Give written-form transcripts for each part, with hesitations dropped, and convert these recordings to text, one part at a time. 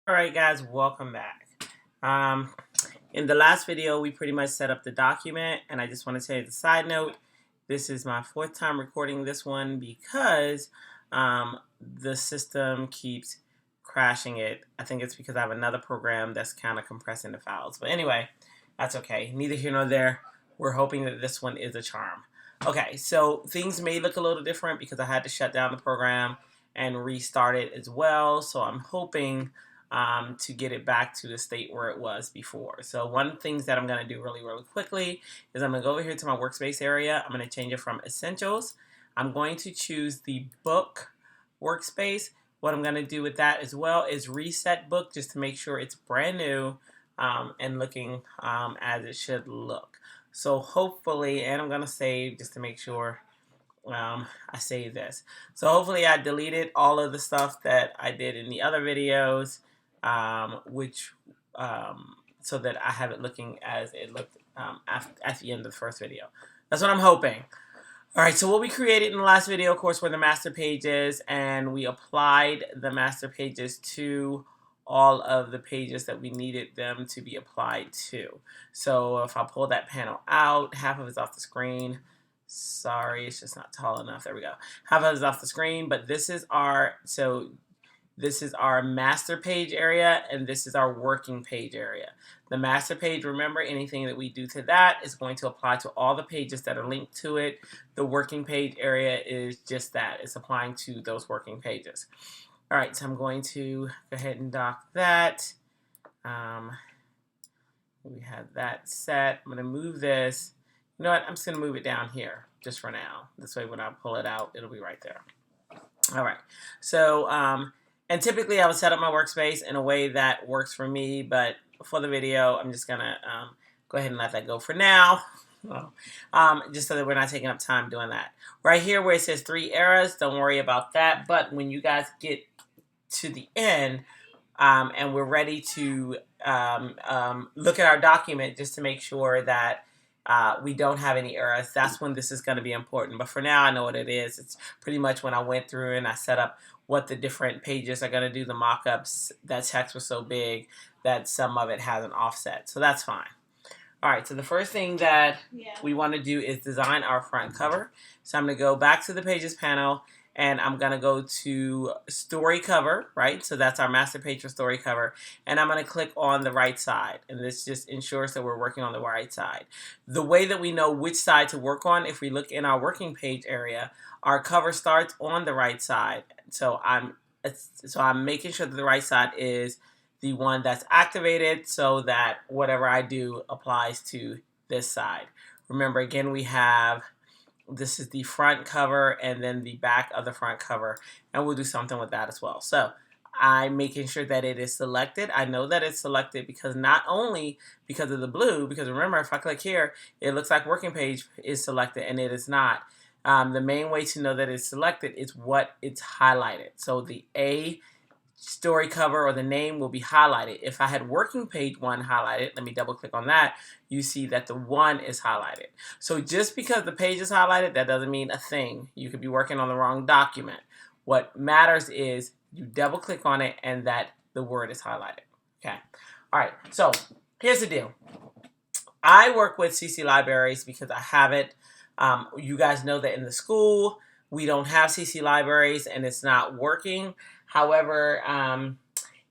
Alright guys, welcome back. Um, in the last video, we pretty much set up the document, and I just want to say as a side note, this is my fourth time recording this one because the system keeps crashing it. I think it's because I have another program that's kind of compressing the files. But anyway, that's okay. Neither here nor there. We're hoping that this one is a charm. Okay, so things may look a little different because I had to shut down the program and restart it as well. So I'm hoping to get it back to the state where it was before. So one of the things that I'm going to do really quickly is I'm going to go over here to my workspace area. I'm going to change it from Essentials. I'm going to choose the Book workspace. What I'm going to do with that as well is reset Book just to make sure it's brand new and looking as it should look. So hopefully, and I'm going to save just to make sure I save this. So hopefully I deleted all of the stuff that I did in the other videos, so that I have it looking as it looked at the end of the first video. That's what I'm hoping. Alright, so what we created in the last video, of course, were the master pages, and we applied the master pages to all of the pages that we needed them to be applied to. So if I pull that panel out, half of it's off the screen. Sorry, it's just not tall enough. There we go. Half of it's off the screen, but this is our master page area, and this is our working page area. The master page, remember, anything that we do to that is going to apply to all the pages that are linked to it. The working page area is just that. It's applying to those working pages. All right, so I'm going to go ahead and dock that. We have that set. I'm going to move this. You know what? I'm just going to move it down here just for now. This way when I pull it out, it'll be right there. All right. So, and typically I would set up my workspace in a way that works for me, but for the video, I'm just going to go ahead and let that go for now. Just so that we're not taking up time doing that. Right here where it says 3 eras, don't worry about that. But when you guys get to the end and we're ready to look at our document just to make sure that we don't have any errors, that's when this is going to be important. But for now, I know what it is. It's pretty much when I went through and I set up what the different pages are going to do, the mock-ups. That text was so big that some of it has an offset. So that's fine. All right, so the first thing that we want to do is design our front cover. So I'm going to go back to the Pages panel, and I'm going to go to Story Cover, right? So that's our master page for Story Cover. And I'm going to click on the right side. And this just ensures that we're working on the right side. The way that we know which side to work on, if we look in our working page area, our cover starts on the right side. So I'm making sure that the right side is the one that's activated so that whatever I do applies to this side. Remember, again, we have, this is the front cover and then the back of the front cover, and we'll do something with that as well. So I'm making sure that it is selected. I know that it's selected because not only because of the blue, because remember, if I click here, it looks like working page is selected, and it is not. The main way to know that it's selected is what it's highlighted. So the A story cover or the name will be highlighted. If I had working page 1 highlighted, let me double click on that, you see that the 1 is highlighted. So just because the page is highlighted, that doesn't mean a thing. You could be working on the wrong document. What matters is you double click on it and that the word is highlighted. Okay. All right. So here's the deal. I work with CC libraries because I have it. You guys know that in the school, we don't have CC libraries and it's not working. However,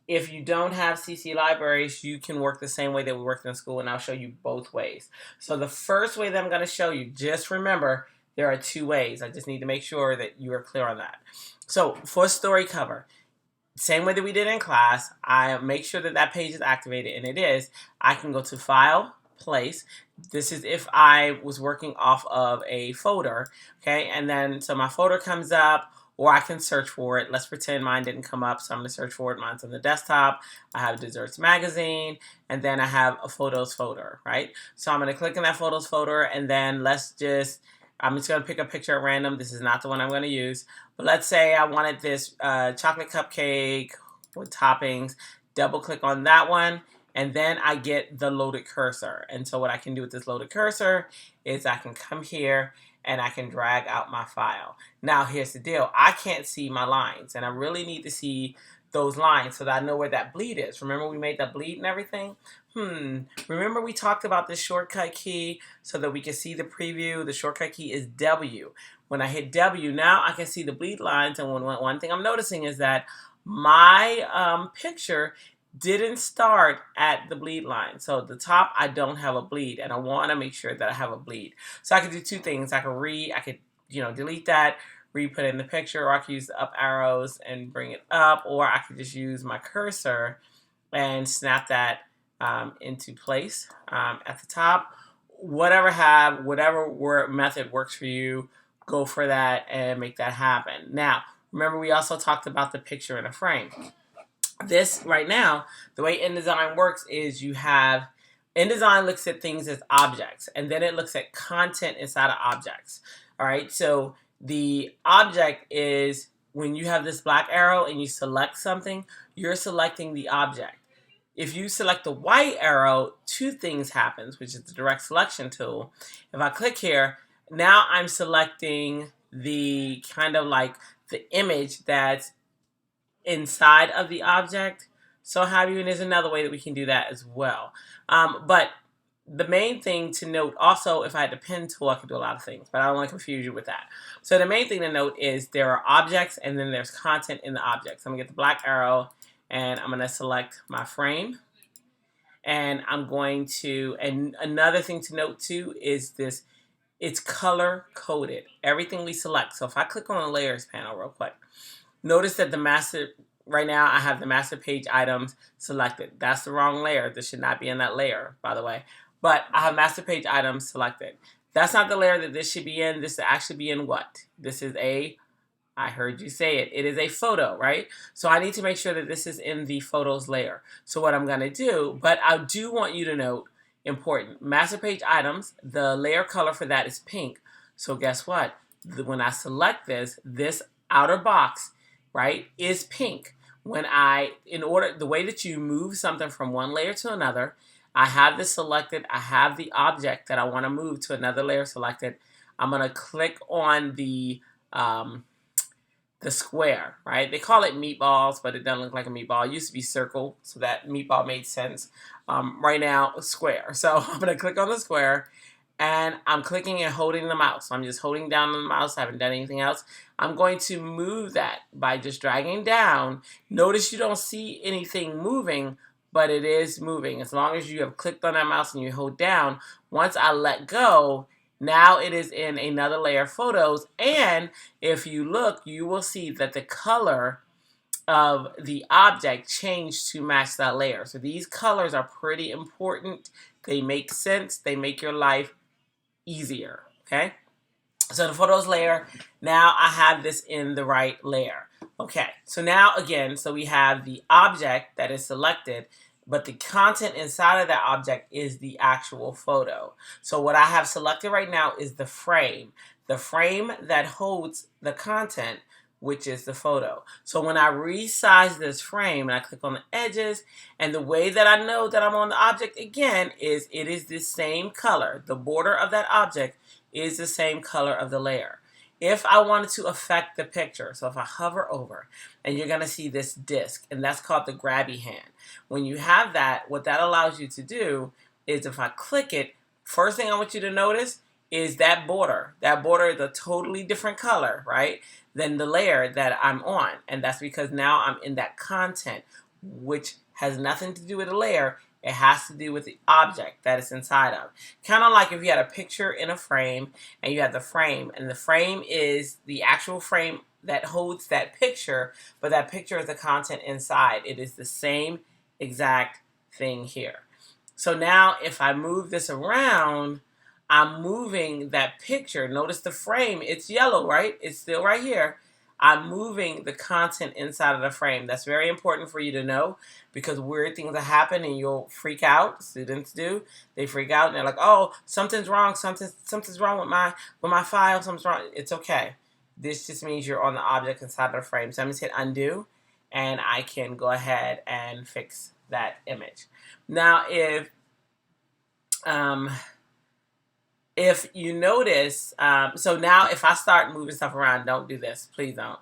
if you don't have CC libraries, you can work the same way that we worked in school, and I'll show you both ways. So the first way that I'm going to show you, just remember, there are 2 ways. I just need to make sure that you are clear on that. So for story cover, same way that we did in class, I make sure that that page is activated, and it is. I can go to File, Place. This is if I was working off of a folder, okay? And then, so my folder comes up, or I can search for it. Let's pretend mine didn't come up, so I'm going to search for it. Mine's on the desktop. I have InDesign Magazine, and then I have a Photos folder, right? So I'm going to click in that Photos folder, and then I'm just going to pick a picture at random. This is not the one I'm going to use. But let's say I wanted this chocolate cupcake with toppings. Double click on that one, and then I get the loaded cursor. And so what I can do with this loaded cursor is I can come here and I can drag out my file. Now here's the deal. I can't see my lines, and I really need to see those lines so that I know where that bleed is. Remember we made that bleed and everything? Remember we talked about this shortcut key so that we can see the preview? The shortcut key is W. When I hit W, now I can see the bleed lines, and one thing I'm noticing is that my picture didn't start at the bleed line. So at the top, I don't have a bleed, and I want to make sure that I have a bleed. So I could do two things. I could delete that, re-put in the picture, or I could use the up arrows and bring it up, or I could just use my cursor and snap that into place at the top. Whatever method works for you, go for that and make that happen. Now, remember we also talked about the picture in a frame. This right now, the way InDesign works is InDesign looks at things as objects, and then it looks at content inside of objects. All right, so the object is when you have this black arrow and you select something, you're selecting the object. If you select the white arrow, two things happens, which is the direct selection tool. If I click here, now I'm selecting the kind of like the image that's inside of the object. So have you, and there's another way that we can do that as well. But the main thing to note also, if I had the pen tool, I could do a lot of things, but I don't want to confuse you with that. So the main thing to note is there are objects and then there's content in the objects. I'm going to get the black arrow and I'm going to select my frame. And I'm going to, and another thing to note too is this, it's color coded. Everything we select. So if I click on the layers panel real quick, notice that right now I have the master page items selected. That's the wrong layer. This should not be in that layer, by the way. But I have master page items selected. That's not the layer that this should be in. This should actually be in what? This is I heard you say it. It is a photo, right? So I need to make sure that this is in the photos layer. So what I'm going to do, but I do want you to note, important, master page items, the layer color for that is pink. So guess what? When I select this outer box, right, is pink. The way that you move something from one layer to another, I have this selected, I have the object that I want to move to another layer selected. I'm going to click on the square, right? They call it meatballs, but it doesn't look like a meatball. It used to be circle, so that meatball made sense. Right now, square. So I'm going to click on the square, and I'm clicking and holding the mouse. I'm just holding down the mouse. I haven't done anything else. I'm going to move that by just dragging down. Notice you don't see anything moving, but it is moving. As long as you have clicked on that mouse and you hold down, once I let go, now it is in another layer of photos, and if you look, you will see that the color of the object changed to match that layer. So these colors are pretty important. They make sense. They make your life easier, okay? So the photos layer, now I have this in the right layer. Okay, so now again, so we have the object that is selected, but the content inside of that object is the actual photo. So what I have selected right now is the frame that holds the content, which is the photo. So when I resize this frame and I click on the edges, and the way that I know that I'm on the object again is it is the same color. The border of that object is the same color of the layer. If I wanted to affect the picture, so if I hover over, and you're going to see this disc, and that's called the grabby hand. When you have that, what that allows you to do is if I click it, first thing I want you to notice is that border. That border is a totally different color, right, than the layer that I'm on. And that's because now I'm in that content, which has nothing to do with the layer. It has to do with the object that it's inside of. Kind of like if you had a picture in a frame and you have the frame, and the frame is the actual frame that holds that picture, but that picture is the content inside. It is the same exact thing here. So now if I move this around, I'm moving that picture. Notice the frame, it's yellow, right? It's still right here. I'm moving the content inside of the frame. That's very important for you to know because weird things will happen and you'll freak out. Students do. They freak out and they're like, oh, something's wrong. Something's wrong with my file. Something's wrong. It's okay. This just means you're on the object inside of the frame. So I'm going to hit undo and I can go ahead and fix that image. Now, if you notice, so now if I start moving stuff around, don't do this. Please don't.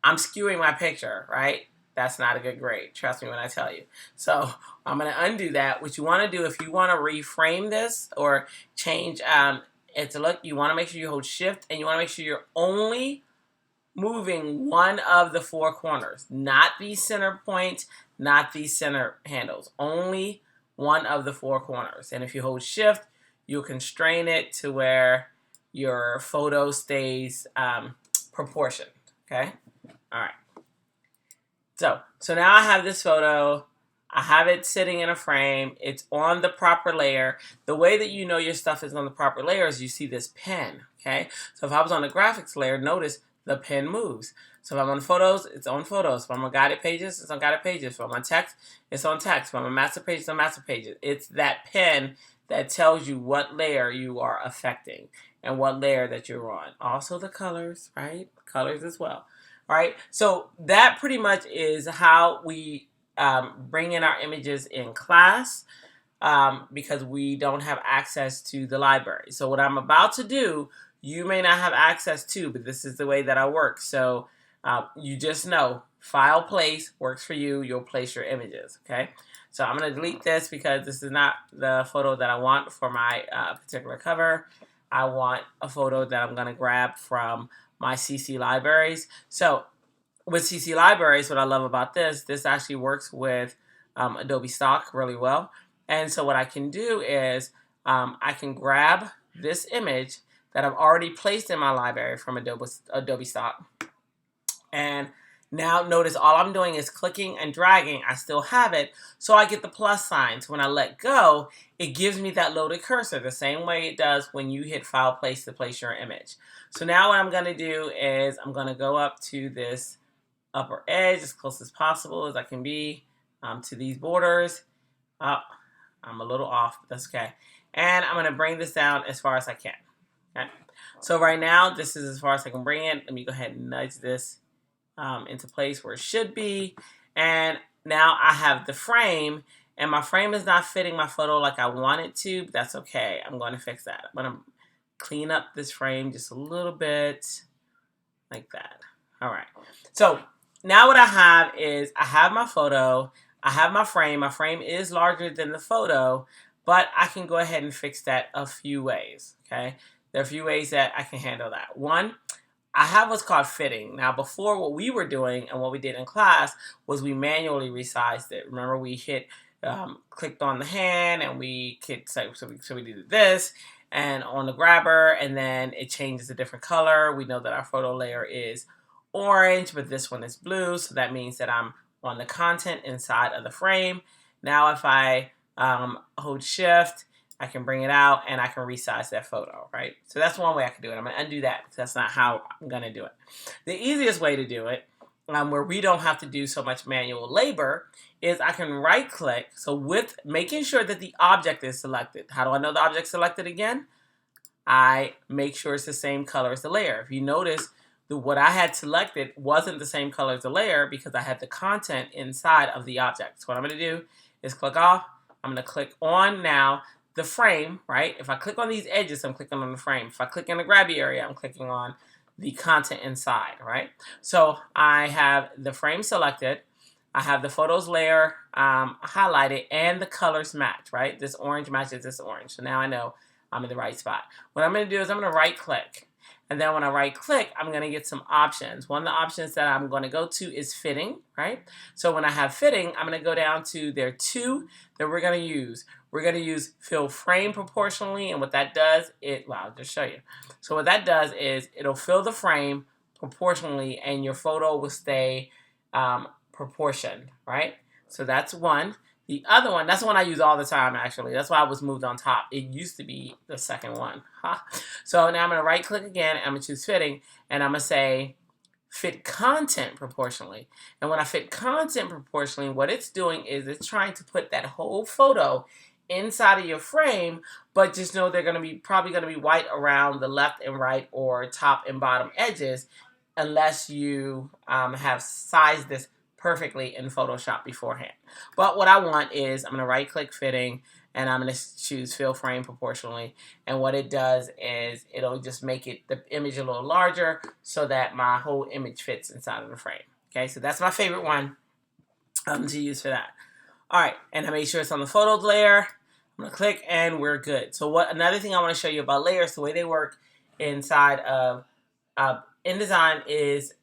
I'm skewing my picture, right? That's not a good grade. Trust me when I tell you. So I'm going to undo that. What you want to do, if you want to reframe this or change it to look, you want to make sure you hold shift, and you want to make sure you're only moving one of the four corners, not these center points, not these center handles, only one of the four corners. And if you hold shift, you'll constrain it to where your photo stays proportioned. Okay. All right. So now I have this photo. I have it sitting in a frame. It's on the proper layer. The way that you know your stuff is on the proper layer is you see this pen. Okay. So if I was on the graphics layer, notice the pen moves. So if I'm on photos, it's on photos. If I'm on guided pages, it's on guided pages. If I'm on text, it's on text. If I'm on master pages, it's on master pages. It's that pen that tells you what layer you are affecting and what layer that you're on. Also the colors, right? Colors as well. All right. So that pretty much is how we bring in our images in class because we don't have access to the library. So what I'm about to do, you may not have access to, but this is the way that I work. So you just know file place works for you. You'll place your images. Okay. So I'm going to delete this because this is not the photo that I want for my particular cover. I want a photo that I'm going to grab from my CC libraries. So with CC libraries, what I love about this actually works with Adobe Stock really well. And so what I can do is I can grab this image that I've already placed in my library from Adobe Stock. And now notice all I'm doing is clicking and dragging. I still have it, so I get the plus sign. So when I let go, it gives me that loaded cursor the same way it does when you hit File Place to place your image. So now what I'm going to do is I'm going to go up to this upper edge as close as possible as I can be to these borders. I'm a little off, but that's okay. And I'm going to bring this down as far as I can. Okay. So right now, this is as far as I can bring it. Let me go ahead and nudge this into place where it should be. And now I have the frame, and my frame is not fitting my photo like I want it to, but that's okay. I'm going to fix that. I'm going to clean up this frame just a little bit like that. All right. So now what I have is I have my photo. I have my frame. My frame is larger than the photo, but I can go ahead and fix that a few ways. Okay. There are a few ways that I can handle that. One, I have what's called fitting. Now, before, what we were doing and what we did in class was we manually resized it. Remember, we clicked on the hand, and we hit, so we did this, and on the grabber, and then it changes a different color. We know that our photo layer is orange, but this one is blue, so that means that I'm on the content inside of the frame. Now, if I hold shift, I can bring it out and I can resize that photo, right? So that's one way I can do it. I'm going to undo that because that's not how I'm going to do it. The easiest way to do it, where we don't have to do so much manual labor, is I can right click. So with making sure that the object is selected. How do I know the object's selected again? I make sure it's the same color as the layer. If you notice, what I had selected wasn't the same color as the layer because I had the content inside of the object. So what I'm going to do is click off. I'm going to click on now the frame, right? If I click on these edges, I'm clicking on the frame. If I click in the grabby area, I'm clicking on the content inside, right? So I have the frame selected. I have the photos layer highlighted, and the colors match, right? This orange matches this orange. So now I know I'm in the right spot. What I'm going to do is I'm going to right click. And then when I right click, I'm going to get some options. One of the options that I'm going to go to is fitting, right? So when I have fitting, I'm going to go down to there are two that we're going to use. We're going to use fill frame proportionally, and what that does I'll just show you. So what that does is it'll fill the frame proportionally, and your photo will stay proportioned, right? So that's one. The other one, that's the one I use all the time, actually. That's why I was moved on top. It used to be the second one. So now I'm going to right click again, and I'm going to choose fitting, and I'm going to say fit content proportionally. And when I fit content proportionally, what it's doing is it's trying to put that whole photo inside of your frame, but just know they're probably going to be white around the left and right or top and bottom edges, unless you have sized this perfectly in Photoshop beforehand. But what I want is I'm going to right click fitting, and I'm going to choose fill frame proportionally. And what it does is it'll just make the image a little larger so that my whole image fits inside of the frame. Okay, so that's my favorite one. to use for that. All right, and I made sure it's on the photos layer. I'm gonna click and we're good. So another thing I wanna show you about layers, the way they work inside of InDesign is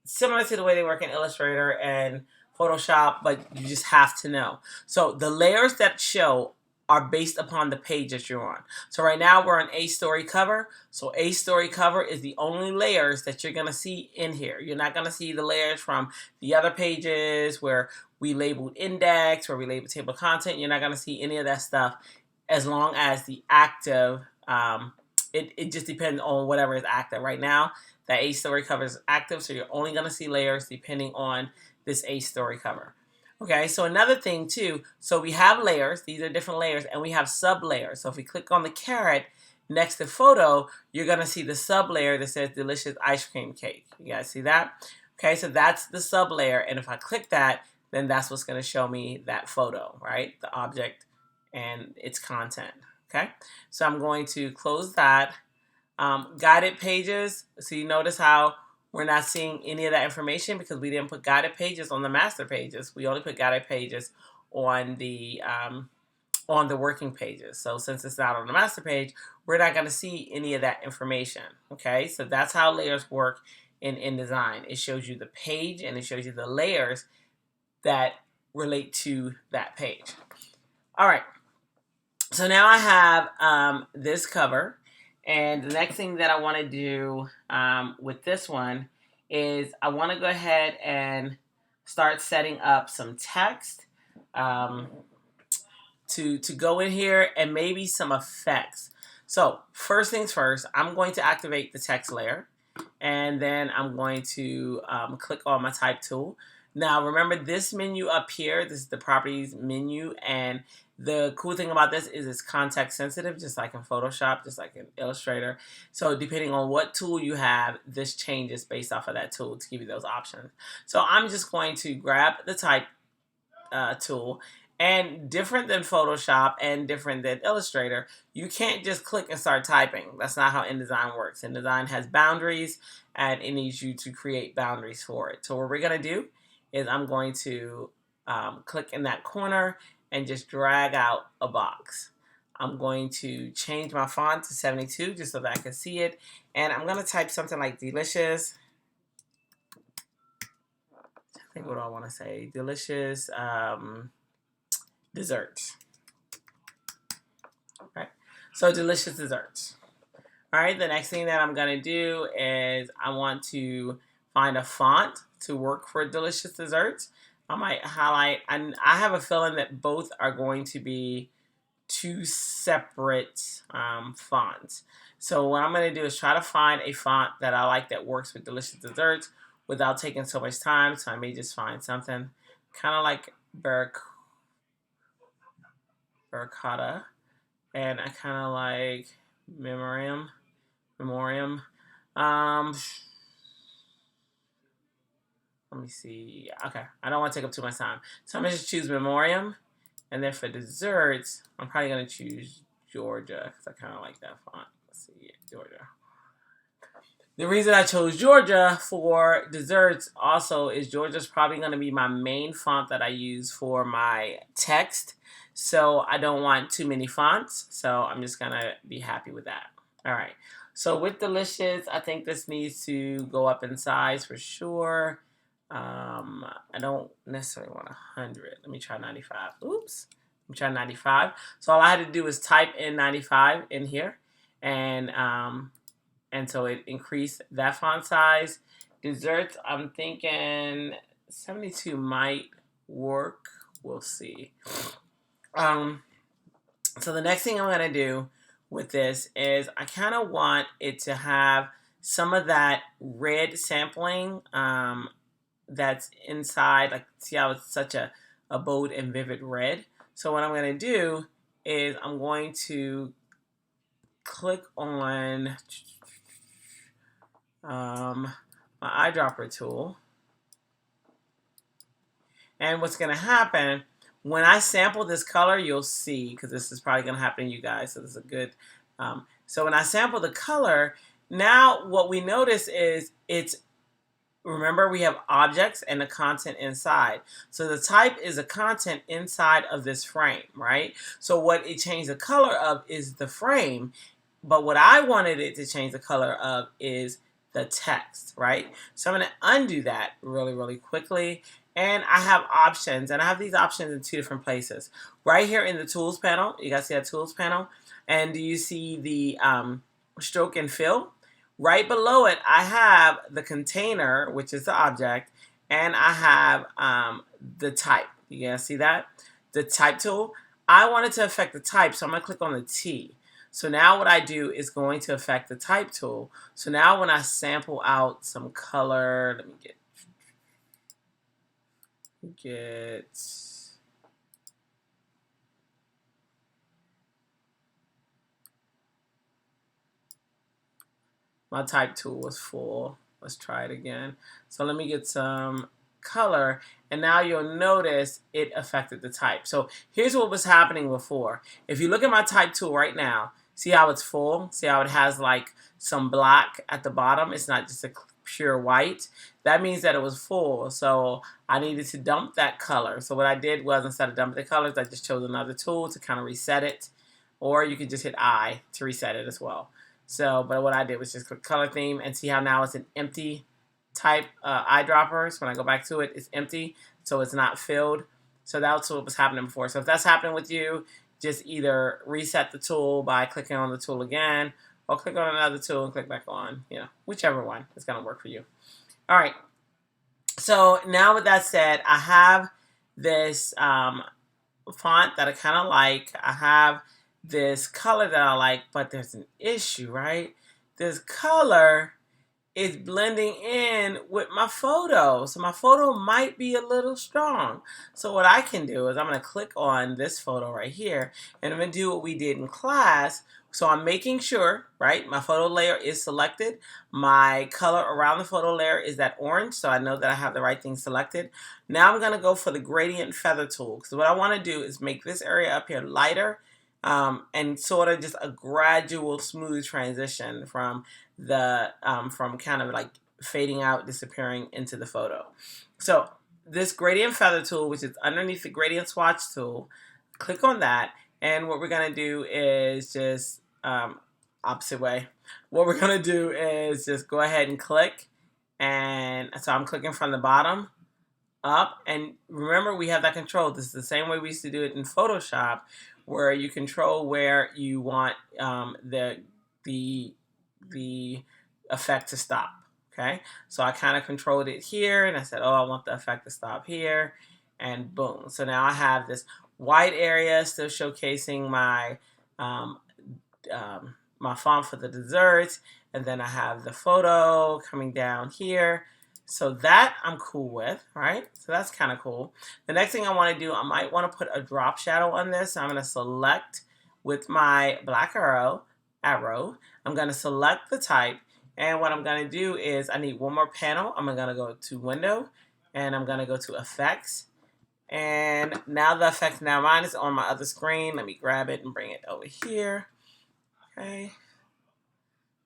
similar to the way they work in Illustrator and Photoshop, but you just have to know. So the layers that show are based upon the page that you're on. So right now we're on A story cover. So A story cover is the only layers that you're gonna see in here. You're not gonna see the layers from the other pages where we labeled index, where we labeled table of content. You're not gonna see any of that stuff as long as the active, it just depends on whatever is active. Right now, that A story cover is active, so you're only gonna see layers depending on this A story cover. Okay, so another thing too, so we have layers, these are different layers, and we have sub layers. So if we click on the caret next to photo, you're gonna see the sub layer that says delicious ice cream cake. You guys see that? Okay, so that's the sub layer, and if I click that, then that's what's gonna show me that photo, right? The object and its content, okay? So I'm going to close that. Guided pages, so you notice how we're not seeing any of that information because we didn't put guided pages on the master pages. We only put guided pages on the working pages. So since it's not on the master page, we're not going to see any of that information. Okay, so that's how layers work in InDesign. It shows you the page and it shows you the layers that relate to that page. All right, so now I have this cover. And the next thing that I want to do with this one is I want to go ahead and start setting up some text to go in here and maybe some effects. So first things first, I'm going to activate the text layer and then I'm going to click on my type tool. Now remember this menu up here, this is the properties menu, and the cool thing about this is it's context sensitive, just like in Photoshop, just like in Illustrator. So depending on what tool you have, this changes based off of that tool to give you those options. So I'm just going to grab the type tool, and different than Photoshop and different than Illustrator, you can't just click and start typing. That's not how InDesign works. InDesign has boundaries and it needs you to create boundaries for it. So what we're going to do is I'm going to click in that corner and just drag out a box. I'm going to change my font to 72 just so that I can see it. And I'm going to type something like delicious. I think what do I want to say? Delicious desserts. All right. So delicious desserts. All right. The next thing that I'm going to do is I want to find a font to work for delicious desserts. I might highlight, and I have a feeling that both are going to be two separate fonts. So what I'm going to do is try to find a font that I like that works with delicious desserts without taking so much time. So I may just find something kind of like Barracuda, and I kind of like Memoriam. Let me see. Okay, I don't want to take up too much time. So I'm going to just choose Memoriam. And then for desserts, I'm probably going to choose Georgia because I kind of like that font. Let's see, Georgia. The reason I chose Georgia for desserts also is Georgia's probably going to be my main font that I use for my text. So I don't want too many fonts. So I'm just going to be happy with that. All right. So with delicious, I think this needs to go up in size for sure. I don't necessarily want 100. Let me try 95. Oops. Let me try 95. So all I had to do is type in 95 in here, and so it increased that font size. Desserts, I'm thinking 72 might work. We'll see. So the next thing I'm gonna do with this is I kind of want it to have some of that red sampling that's inside, like see how it's such a bold and vivid red. So what I'm going to do is I'm going to click on my eyedropper tool, and what's going to happen when I sample this color, you'll see, because this is probably going to happen to you guys, so this is a good so when I sample the color, now what we notice is it's remember we have objects and the content inside. So the type is the content inside of this frame, right? So what it changed the color of is the frame, but what I wanted it to change the color of is the text, right? So I'm going to undo that really, really quickly. And I have options, and I have these options in two different places. Right here in the tools panel, you guys see that tools panel? And do you see the stroke and fill? Right below it, I have the container, which is the object, and I have the type. You guys see that? The type tool. I want it to affect the type, so I'm going to click on the T. So now what I do is going to affect the type tool. So now when I sample out some color, let me get my type tool was full. Let's try it again. So let me get some color, and now you'll notice it affected the type. So here's what was happening before. If you look at my type tool right now, see how it's full? See how it has like some black at the bottom? It's not just a pure white. That means that it was full. So I needed to dump that color. So what I did was, instead of dumping the colors, I just chose another tool to kind of reset it. Or you could just hit I to reset it as well. So, but what I did was just click color theme and see how now it's an empty type eyedroppers. When I go back to it, it's empty, so it's not filled. So that's what was happening before. So if that's happening with you, just either reset the tool by clicking on the tool again, or click on another tool and click back on, whichever one is going to work for you. All right. So now with that said, I have this font that I kind of like. I have this color that I like, but there's an issue, right? This color is blending in with my photo. So my photo might be a little strong. So what I can do is I'm going to click on this photo right here, and I'm going to do what we did in class. So I'm making sure, right, my photo layer is selected. My color around the photo layer is that orange, so I know that I have the right thing selected. Now I'm going to go for the gradient feather tool, because what I want to do is make this area up here lighter, and sort of just a gradual smooth transition from the from kind of like fading out, disappearing into the photo. So this gradient feather tool, which is underneath the gradient swatch tool, click on that, and what we're going to do is just opposite way. What we're going to do is just go ahead and click, and so I'm clicking from the bottom up, and remember we have that control. This is the same way we used to do it in Photoshop, where you control where you want the effect to stop. Okay, so I kind of controlled it here, and I said, oh, I want the effect to stop here, and boom. So now I have this white area still showcasing my my font for the desserts, and then I have the photo coming down here. So that I'm cool with, right? So that's kind of cool. The next thing I want to do, I might want to put a drop shadow on this. So I'm going to select with my black arrow. I'm going to select the type, and what I'm going to do is I need one more panel. I'm going to go to Window, and I'm going to go to Effects. And now the effect, now mine is on my other screen. Let me grab it and bring it over here. Okay.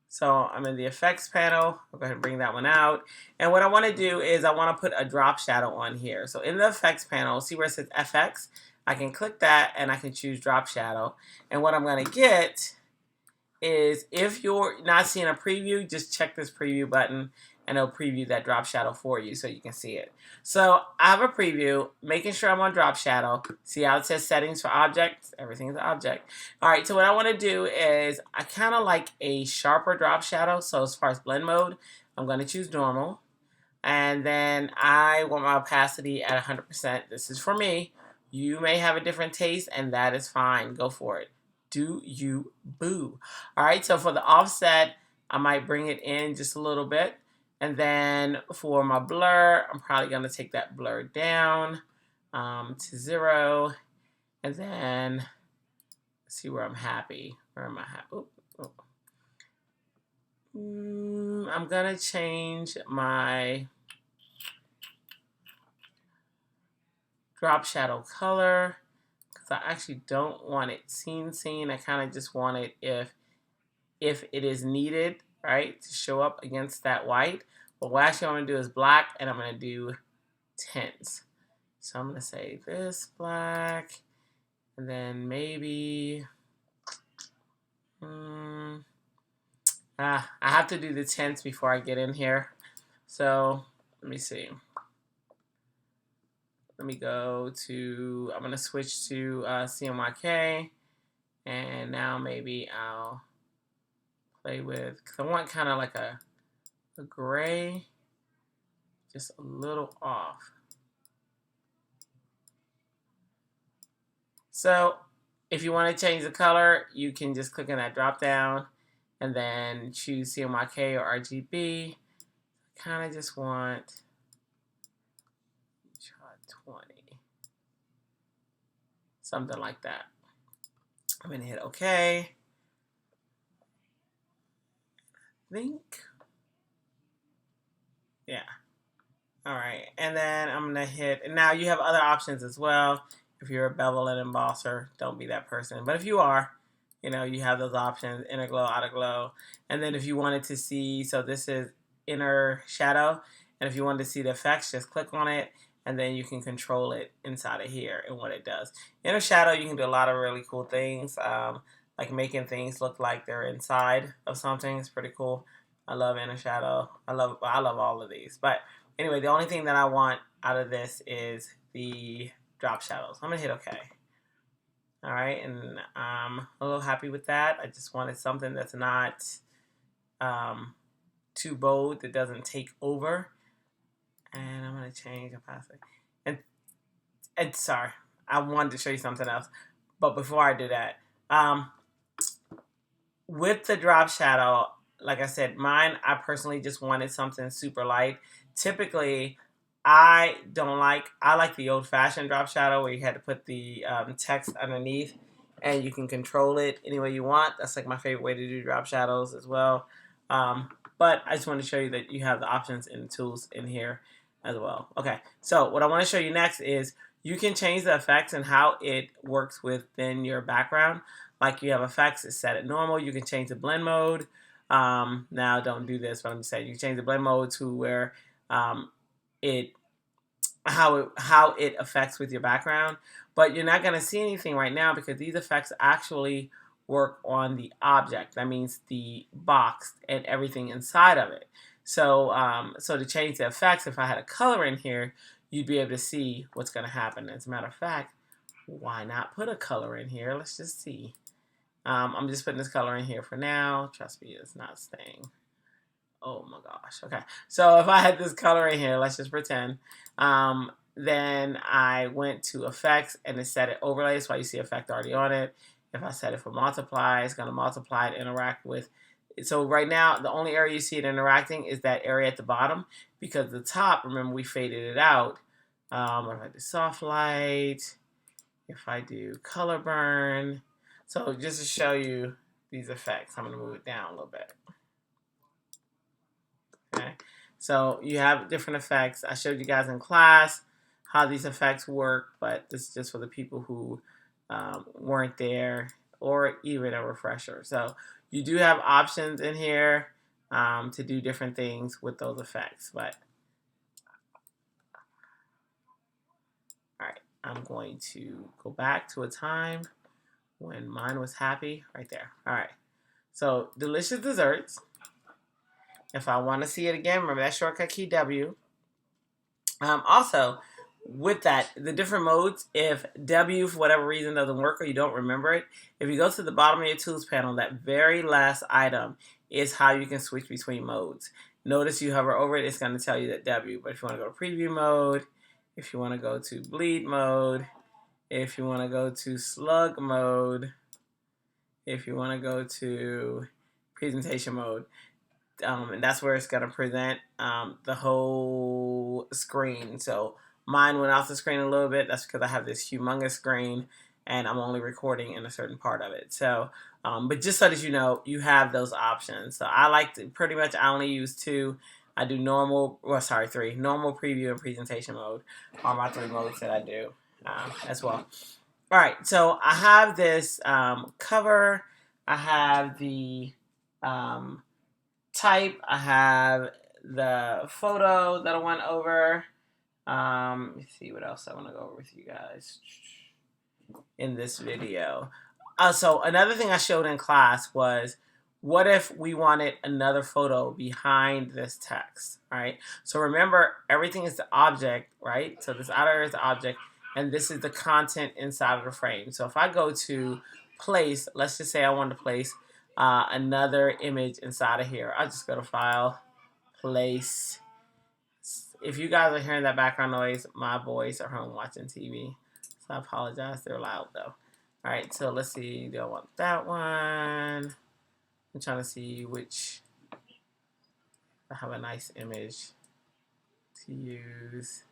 So I'm in the effects panel. I'll go ahead and bring that one out. And what I want to do is I want to put a drop shadow on here. So in the effects panel, see where it says FX? I can click that and I can choose drop shadow. And what I'm going to get is, if you're not seeing a preview, just check this preview button and it'll preview that drop shadow for you so you can see it. So I have a preview, making sure I'm on drop shadow. See how it says settings for objects? Everything is an object. All right, so what I want to do is I kind of like a sharper drop shadow. So as far as blend mode, I'm going to choose normal. And then I want my opacity at 100%. This is for me. You may have a different taste, and that is fine. Go for it. Do you boo. All right, so for the offset, I might bring it in just a little bit. And then for my blur, I'm probably going to take that blur down to 0. And then see where I'm happy. Where am I happy? I'm going to change my drop shadow color, because I actually don't want it seen. I kind of just want it if it is needed, right, to show up against that white. But what actually I'm going to do is black, and I'm going to do tints. So I'm going to say this black, and then maybe, I have to do the tints before I get in here. So let me see. Let me go to, I'm going to switch to CMYK, and now maybe I'll play with, because I want kind of like a gray, just a little off. So if you want to change the color, you can just click on that drop down and then choose CMYK or RGB. Kind of just want, try 20, something like that. I'm gonna hit OK. I think, yeah. All right, and then I'm gonna hit, and now you have other options as well. If you're a bevel and embosser, don't be that person. But if you are, you know, you have those options, inner glow, outer glow. And then if you wanted to see, so this is inner shadow, and if you wanted to see the effects, just click on it, and then you can control it inside of here and what it does. Inner shadow, you can do a lot of really cool things, like making things look like they're inside of something. It's pretty cool. I love inner shadow. I love all of these. But anyway, the only thing that I want out of this is the drop shadows. I'm gonna hit OK. All right, and I'm a little happy with that. I just wanted something that's not too bold, that doesn't take over. And I'm gonna change opacity. And sorry, I wanted to show you something else, but before I do that, with the drop shadow, like I said, mine, I personally just wanted something super light. Typically, I like the old-fashioned drop shadow where you had to put the text underneath and you can control it any way you want. That's like my favorite way to do drop shadows as well. But I just want to show you that you have the options and the tools in here as well. Okay, so what I want to show you next is you can change the effects and how it works within your background. Like you have effects, it's set at normal. You can change the blend mode. Now don't do this, but I'm just saying you can change the blend mode to where how it affects with your background. But you're not going to see anything right now because these effects actually work on the object. That means the box and everything inside of it. So, so to change the effects, if I had a color in here, you'd be able to see what's going to happen. As a matter of fact, why not put a color in here? Let's just see. I'm just putting this color in here for now. Trust me, it's not staying. Oh my gosh. Okay. So if I had this color in here, let's just pretend. Then I went to effects and it set it overlay. That's why you see effect already on it. If I set it for multiply, it's going to multiply and interact with. So right now, the only area you see it interacting is that area at the bottom, because the top, remember, we faded it out. If I do soft light, if I do color burn. So just to show you these effects, I'm going to move it down a little bit. Okay, so you have different effects. I showed you guys in class how these effects work, but this is just for the people who weren't there, or even a refresher. So you do have options in here to do different things with those effects. But all right, I'm going to go back to a time when mine was happy right there. All right, so delicious desserts. If I want to see it again, remember that shortcut key W. Also, with that, the different modes, if W for whatever reason doesn't work or you don't remember it, if you go to the bottom of your tools panel, that very last item is how you can switch between modes. Notice you hover over it, it's going to tell you that W. But if you want to go to preview mode, if you want to go to bleed mode, if you want to go to slug mode, if you want to go to presentation mode, and that's where it's going to present the whole screen. So mine went off the screen a little bit. That's because I have this humongous screen and I'm only recording in a certain part of it. So, but just so that you know, you have those options. So I like to pretty much, I only use two. I do normal, well, sorry, three. Normal, preview, and presentation mode are my three modes that I do as well. All right, so I have this cover. I have the type, I have the photo that I went over. Let me see what else I want to go over with you guys in this video. So another thing I showed in class was, what if we wanted another photo behind this text, right? So remember, everything is the object, right? So this outer area is the object, and this is the content inside of the frame. So if I go to place, let's just say I want to place another image inside of here. I'll just go to File, Place. If you guys are hearing that background noise, my boys are home watching TV. So I apologize, they're loud though. All right, so let's see, do I want that one? I'm trying to see which, I have a nice image to use.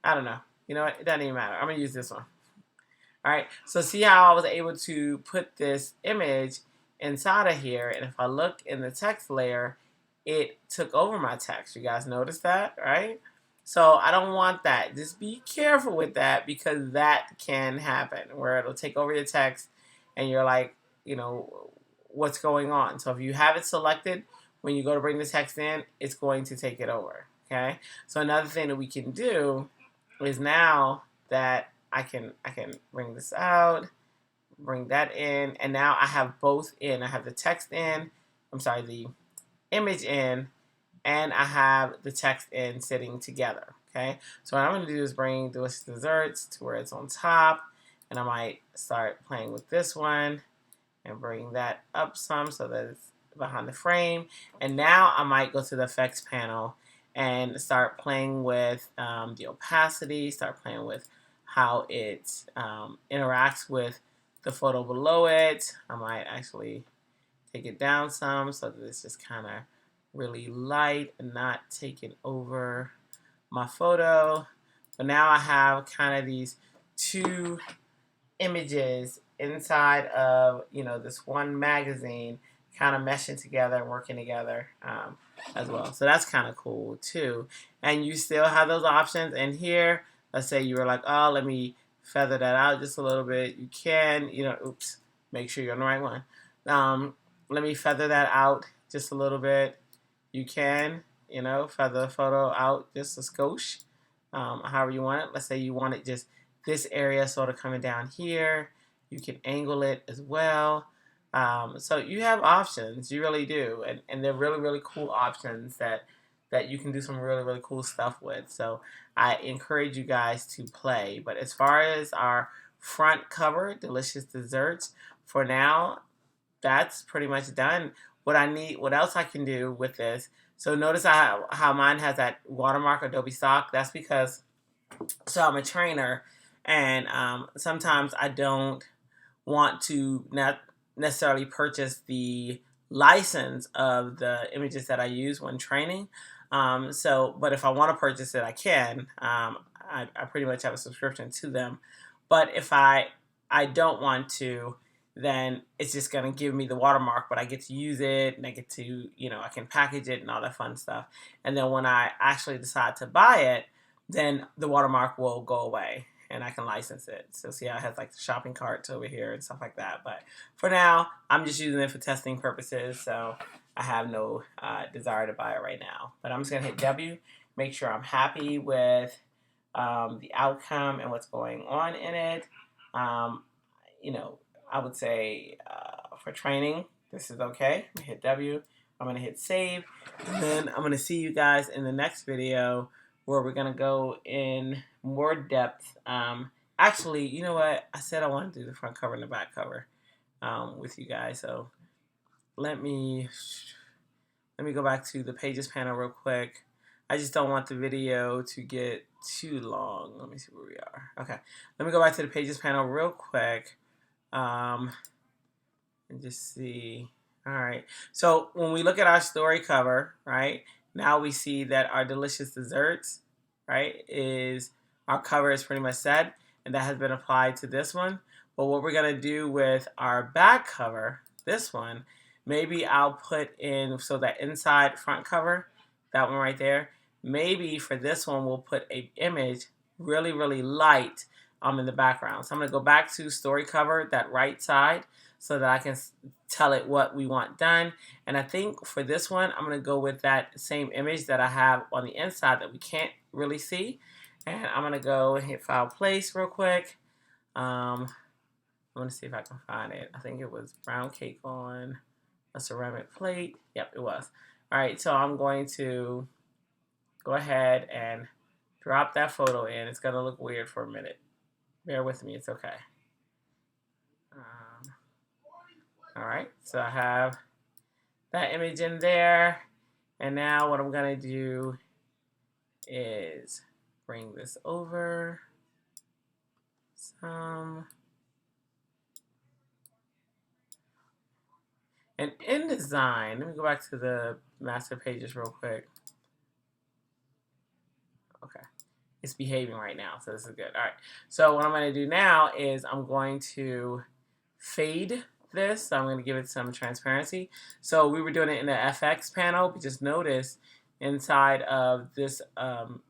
I don't know. You know what? It doesn't even matter. I'm going to use this one. All right. So see how I was able to put this image inside of here. And if I look in the text layer, it took over my text. You guys notice that, right? So I don't want that. Just be careful with that, because that can happen where it'll take over your text and you're like, you know, what's going on. So if you have it selected, when you go to bring the text in, it's going to take it over. Okay. So another thing that we can do is, now that I can bring this out, bring that in, and now I have both in. I have the text in, I'm sorry, the image in, and I have the text in sitting together. Okay. So what I'm going to do is bring Delicious Desserts to where it's on top, and I might start playing with this one and bring that up some so that it's behind the frame. And now I might go to the effects panel and start playing with the opacity, start playing with how it interacts with the photo below it. I might actually take it down some so that it's just kind of really light and not taking over my photo. But now I have kind of these two images inside of, you know, this one magazine, kind of meshing together and working together as well. So that's kind of cool too. And you still have those options in here. Let's say you were like, oh, let me feather that out just a little bit. You can, you know, oops, make sure you're on the right one. Let me feather that out just a little bit. You can, you know, feather the photo out just a skosh, however you want it. Let's say you want it just this area sort of coming down here. You can angle it as well. So you have options, you really do, and they're really, really cool options that you can do some really, really cool stuff with. So I encourage you guys to play. But as far as our front cover, Delicious Desserts, for now, that's pretty much done. What else I can do with this, so notice how mine has that watermark Adobe Stock. That's because, so I'm a trainer, and sometimes I don't want to not necessarily purchase the license of the images that I use when training. But if I want to purchase it, I can. I pretty much have a subscription to them. But if I don't want to, then it's just going to give me the watermark, but I get to use it, and I get to, you know, I can package it and all that fun stuff. And then when I actually decide to buy it, then the watermark will go away and I can license it. So see how it has like the shopping carts over here and stuff like that. But for now, I'm just using it for testing purposes. So I have no desire to buy it right now. But I'm just going to hit W, make sure I'm happy with the outcome and what's going on in it. You know, I would say for training, this is okay. I'm going to hit W. I'm going to hit save. And then I'm going to see you guys in the next video where we're going to go in more depth. Actually, you know what? I said I wanted to do the front cover and the back cover with you guys. So let me go back to the Pages panel real quick. I just don't want the video to get too long. Let me see where we are. Okay. Let me go back to the Pages panel real quick. And just see. All right. So when we look at our story cover, right, now we see that our Delicious Desserts, right, is our cover is pretty much set, and that has been applied to this one. But what we're going to do with our back cover, this one, maybe I'll put in, so that inside front cover, that one right there, maybe for this one we'll put an image really, really light in the background. So I'm going to go back to story cover, that right side. so that I can tell it what we want done. And I think for this one, I'm going to go with that same image that I have on the inside that we can't really see. And I'm going to go and hit File Place real quick. I'm going to see if I can find it. I think it was brown cake on a ceramic plate. Yep, it was. All right, so I'm going to go ahead and drop that photo in. It's going to look weird for a minute. Bear with me, it's okay. All right, so I have that image in there. And now what I'm going to do is bring this over some. And InDesign, let me go back to the master pages real quick. Okay, it's behaving right now, so this is good. All right, so what I'm going to do now is I'm going to fade this. So I'm going to give it some transparency. So we were doing it in the FX panel, but just notice inside of this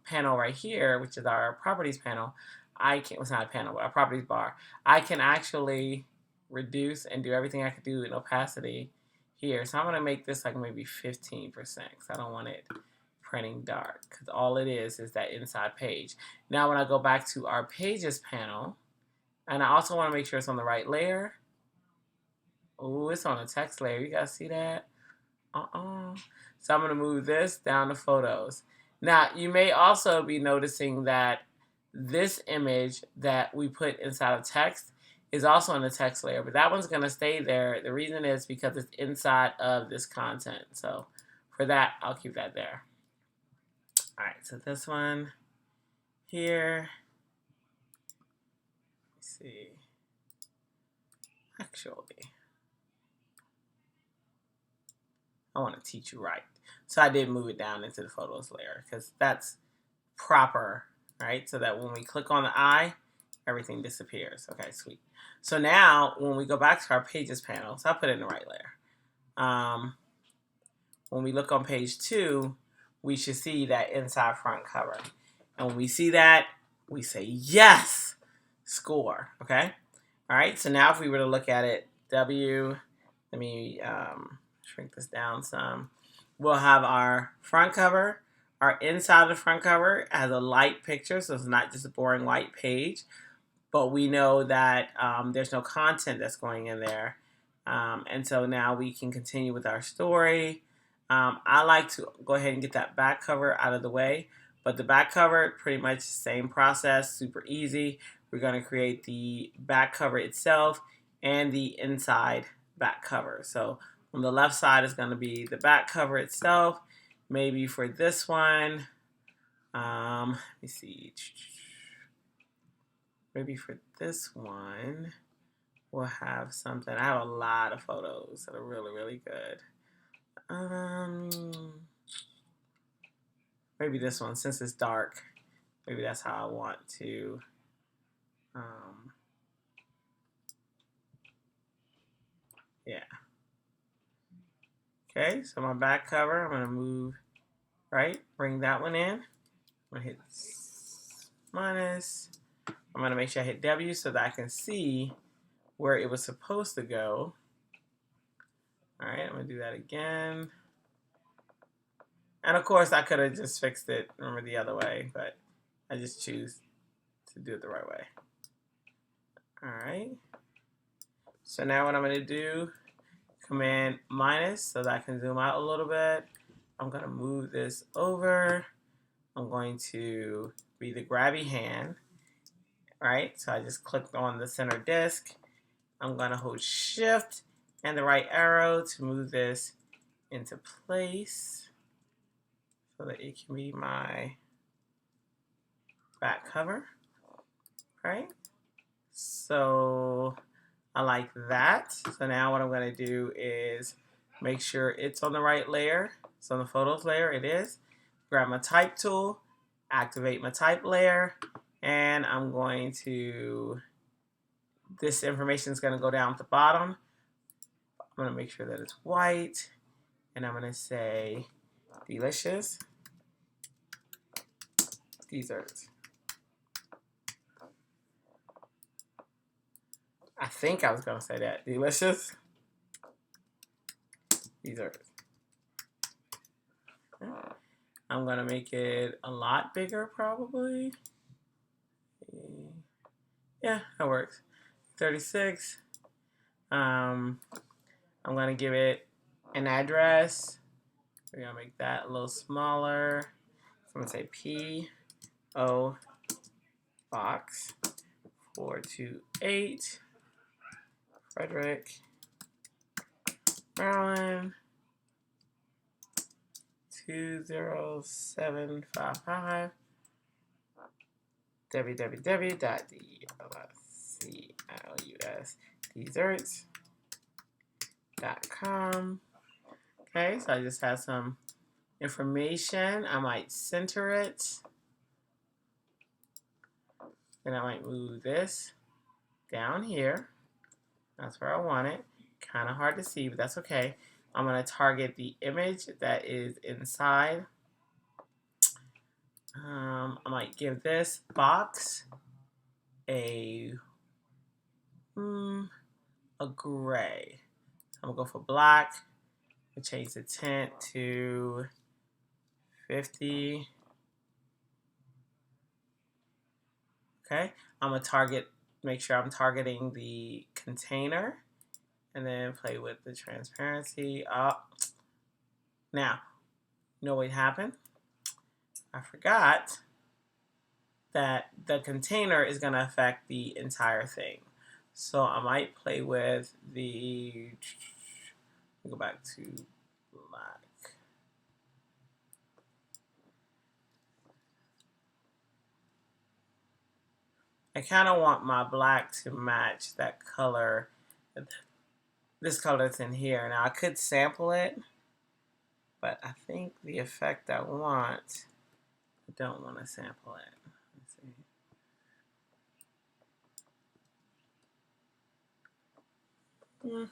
panel right here, which is our properties panel, it's not a panel, but our properties bar, I can actually reduce and do everything I could do in opacity here. So I'm going to make this like maybe 15% because I don't want it printing dark, because all it is that inside page. Now when I go back to our pages panel, and I also want to make sure it's on the right layer. Oh, it's on the text layer. You guys see that? So I'm going to move this down to photos. Now, you may also be noticing that this image that we put inside of text is also on the text layer, but that one's going to stay there. The reason is because it's inside of this content. So for that, I'll keep that there. All right, so this one here. Let's see. Actually, I want to teach you right. So I did move it down into the photos layer because that's proper, right? So that when we click on the eye, everything disappears. Okay, sweet. So now when we go back to our pages panel, so I put it in the right layer. When we look on page 2, we should see that inside front cover. And when we see that, we say, yes, score, okay? All right, so now if we were to look at it, let me shrink this down some. We'll have our front cover. Our inside of the front cover has a light picture, so it's not just a boring white page. But we know that there's no content that's going in there. And so now we can continue with our story. I like to go ahead and get that back cover out of the way. But the back cover, pretty much the same process, super easy. We're going to create the back cover itself and the inside back cover. So on the left side is going to be the back cover itself. Maybe for this one, let me see. Maybe for this one, we'll have something. I have a lot of photos that are really, really good. Maybe this one, since it's dark, maybe that's how I want to. Yeah. Okay, so my back cover, I'm going to move, right, bring that one in. I'm going to hit minus. I'm going to make sure I hit W so that I can see where it was supposed to go. All right, I'm going to do that again. And of course, I could have just fixed it, remember, the other way, but I just choose to do it the right way. All right. So now what I'm going to do, Command minus so that I can zoom out a little bit. I'm going to move this over. I'm going to be the grabby hand, right? So I just clicked on the center disk. I'm going to hold Shift and the right arrow to move this into place so that it can be my back cover, right? So I like that. So now what I'm going to do is make sure it's on the right layer. So on the photos layer, it is. Grab my type tool, activate my type layer, and I'm going to, this information is going to go down at the bottom. I'm going to make sure that it's white, and I'm going to say delicious desserts. I think I was going to say that. Delicious. Desserts. I'm going to make it a lot bigger probably. Yeah, that works. 36. I'm going to give it an address. We're going to make that a little smaller. So I'm going to say P.O. Box 428, Frederick, Maryland 20755. www.dlusdesserts.com. Okay, so I just have some information. I might center it. Then I might move this down here. That's where I want it. Kind of hard to see, but that's okay. I'm going to target the image that is inside. I might give this box a gray. I'm going to go for black. I change the tint to 50. Okay, I'm going to make sure I'm targeting the container and then play with the transparency. Now, you know what happened? I forgot that the container is going to affect the entire thing. So I might play with the, go back to black. I kind of want my black to match that color, this color that's in here. Now I could sample it, but I think the effect I want, I don't want to sample it. Let's see.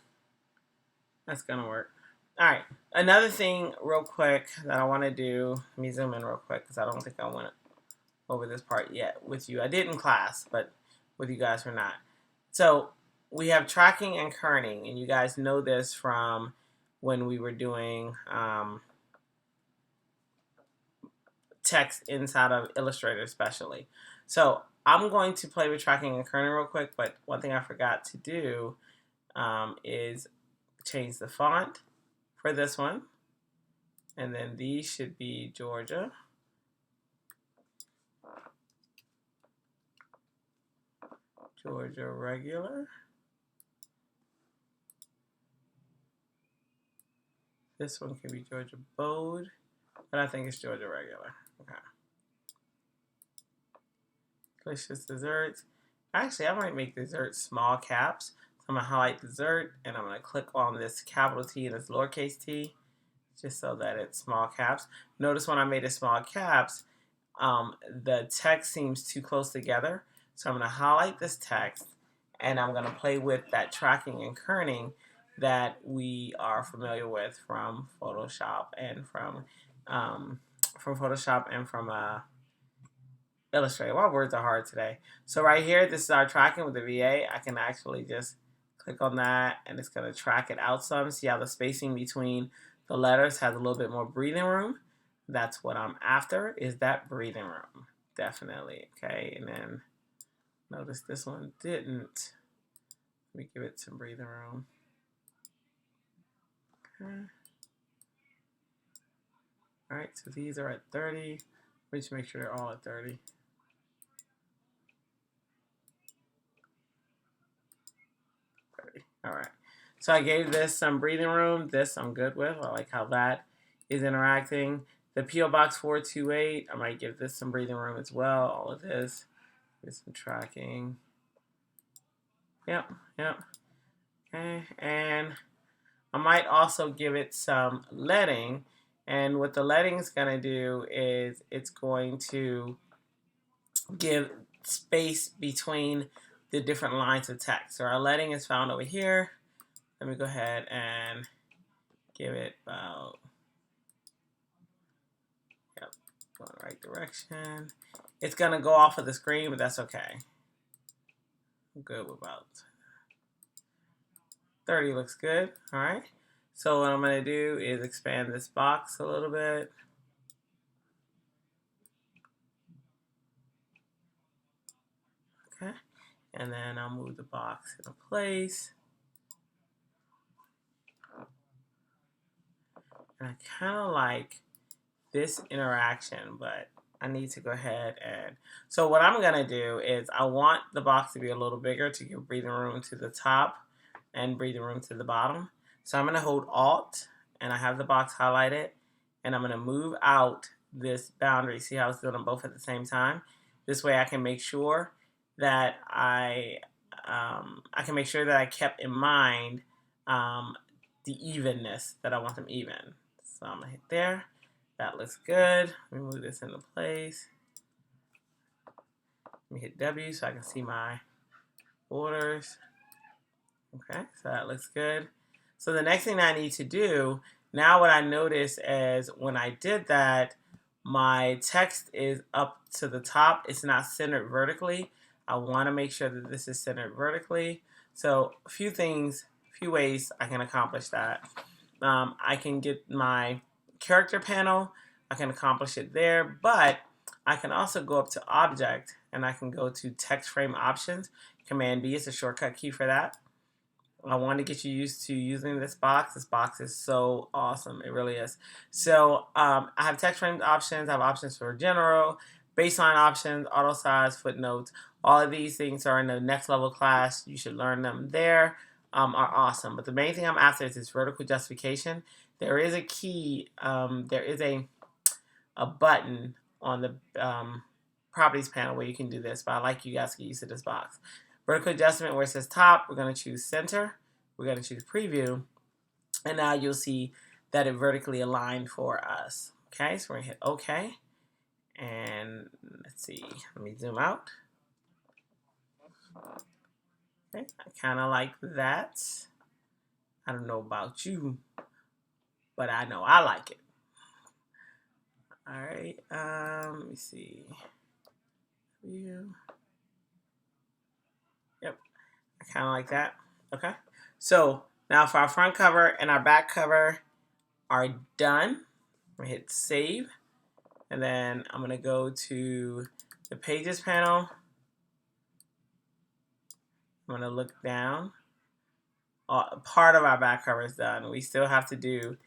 That's gonna work. All right, another thing real quick that I want to do, let me zoom in real quick because I don't think I went over this part yet with you. I did in class, but with you guys or not. So we have tracking and kerning, and you guys know this from when we were doing text inside of Illustrator especially. So I'm going to play with tracking and kerning real quick, but one thing I forgot to do is change the font for this one. And then these should be Georgia. Georgia regular. This one can be Georgia bold, but I think it's Georgia regular. Okay. Delicious desserts. Actually, I might make desserts small caps. So I'm going to highlight dessert, and I'm going to click on this capital T and this lowercase t, just so that it's small caps. Notice when I made it small caps, the text seems too close together. So I'm going to highlight this text, and I'm going to play with that tracking and kerning that we are familiar with from Photoshop and from Illustrator. My words are hard today. So right here, this is our tracking with the VA. I can actually just click on that, and it's going to track it out some. See how the spacing between the letters has a little bit more breathing room. That's what I'm after, is that breathing room. Definitely. Okay, and then notice this one didn't. Let me give it some breathing room. Okay. All right, so these are at 30. Let me just make sure they're all at 30. All right, so I gave this some breathing room. This I'm good with. I like how that is interacting. The P.O. Box 428, I might give this some breathing room as well. All of this, get some tracking. Yep. Okay, and I might also give it some leading. And what the leading is going to do is it's going to give space between the different lines of text. So our leading is found over here. Let me go ahead and give it about, yep, going the right direction. It's going to go off of the screen, but that's okay. I'm good with about 30 looks good. All right. So what I'm going to do is expand this box a little bit. Okay. And then I'll move the box into place. And I kind of like this interaction, but I need to go ahead and, so what I'm going to do is I want the box to be a little bigger to give breathing room to the top and breathing room to the bottom. So I'm going to hold Alt, and I have the box highlighted, and I'm going to move out this boundary. See how it's doing them both at the same time? This way I can make sure that I kept in mind the evenness, that I want them even. So I'm going to hit there. That looks good. Let me move this into place. Let me hit W so I can see my borders. Okay, so that looks good. So the next thing I need to do, now what I notice is when I did that, my text is up to the top. It's not centered vertically. I want to make sure that this is centered vertically. So a few ways I can accomplish that. I can get my character panel. I can accomplish it there, but I can also go up to Object, and I can go to Text Frame Options. Command B is a shortcut key for that. I want to get you used to using this box. This box is so awesome. It really is. So I have text frame options. I have options for general, baseline options, auto size, footnotes. All of these things are in the next level class. You should learn them there. Are awesome. But the main thing I'm after is this vertical justification. There is a key. There is a button on the properties panel where you can do this. But I like you guys to get used to this box. Vertical adjustment, where it says top, we're going to choose center. We're going to choose preview. And now you'll see that it vertically aligned for us. Okay, so we're going to hit OK. And let's see, let me zoom out. Okay, I kind of like that. I don't know about you, but I know I like it. All right, let me see. Yep, I kind of like that. Okay, so now for our front cover and our back cover are done. I'm going to hit save, and then I'm going to go to the pages panel. I'm going to look down. Part of our back cover is done. We still have to do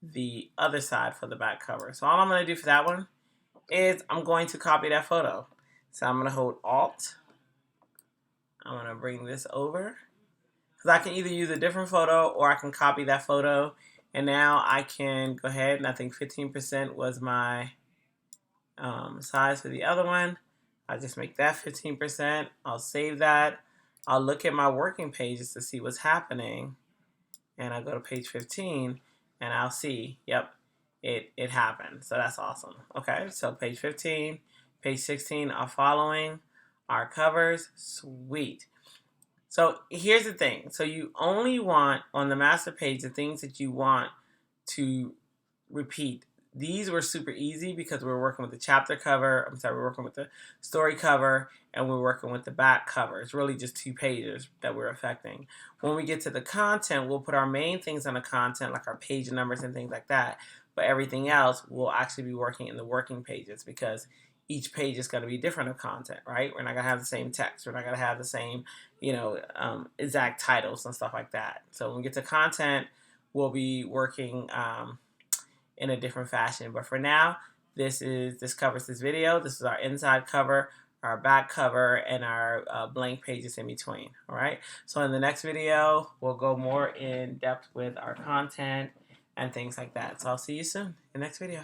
the other side for the back cover. So all I'm going to do for that one is I'm going to copy that photo. So I'm going to hold Alt. I'm going to bring this over. Because I can either use a different photo or I can copy that photo. And now I can go ahead, and I think 15% was my size for the other one. I'll just make that 15%. I'll save that. I'll look at my working pages to see what's happening. And I'll go to page 15 and I'll see, yep, it happened. So that's awesome. Okay, so page 15, page 16 are following our covers. Sweet. So here's the thing. So you only want on the master page the things that you want to repeat. These were super easy because we're working with the chapter cover. We're working with the story cover, and we're working with the back cover. It's really just 2 pages that we're affecting. When we get to the content, we'll put our main things on the content, like our page numbers and things like that. But everything else will actually be working in the working pages because each page is going to be different of content, right? We're not going to have the same text. We're not going to have the same, exact titles and stuff like that. So when we get to content, we'll be working in a different fashion. But for now, this covers this video. This is our inside cover, our back cover, and our blank pages in between. All right. So in the next video, we'll go more in depth with our content and things like that. So I'll see you soon in the next video.